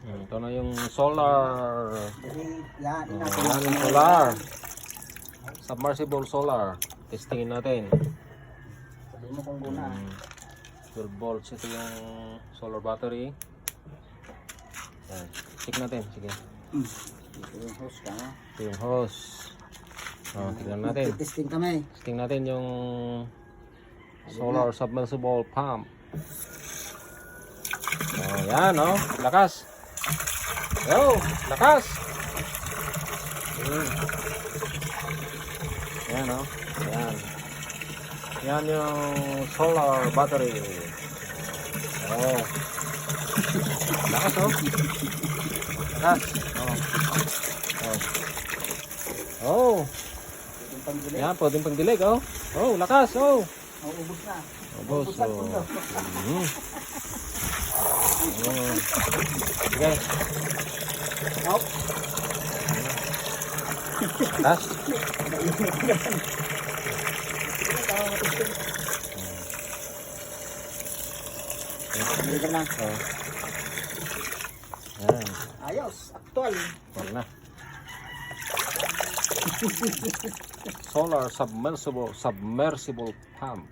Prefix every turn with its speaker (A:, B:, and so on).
A: Ito na yung solar.
B: Yan,
A: Yan yung solar. Submersible solar. Testingin natin.
B: sabi mo kung guna.
A: 12 volts ito yung solar battery. Yan. Check natin. Sige.
B: Ito yung hose ka, no?
A: Ito yung hose. Tignan natin.
B: Testing kami.
A: Testing natin yung solar submersible pump. Yan, no? Lakas. Yo, lakas. Yan, no? Yan. Yan yung solar battery. Lakas, oh. Lakas. Yan, pwedeng pangdilig, oh. Lakas, oh.
B: Ubus na.
A: Ubus, oh. Okay.
B: Hop.
A: Lakas.
B: Dito na.
A: Yan.
B: Ayos, aktual.
A: Wala na. Solar submersible pump.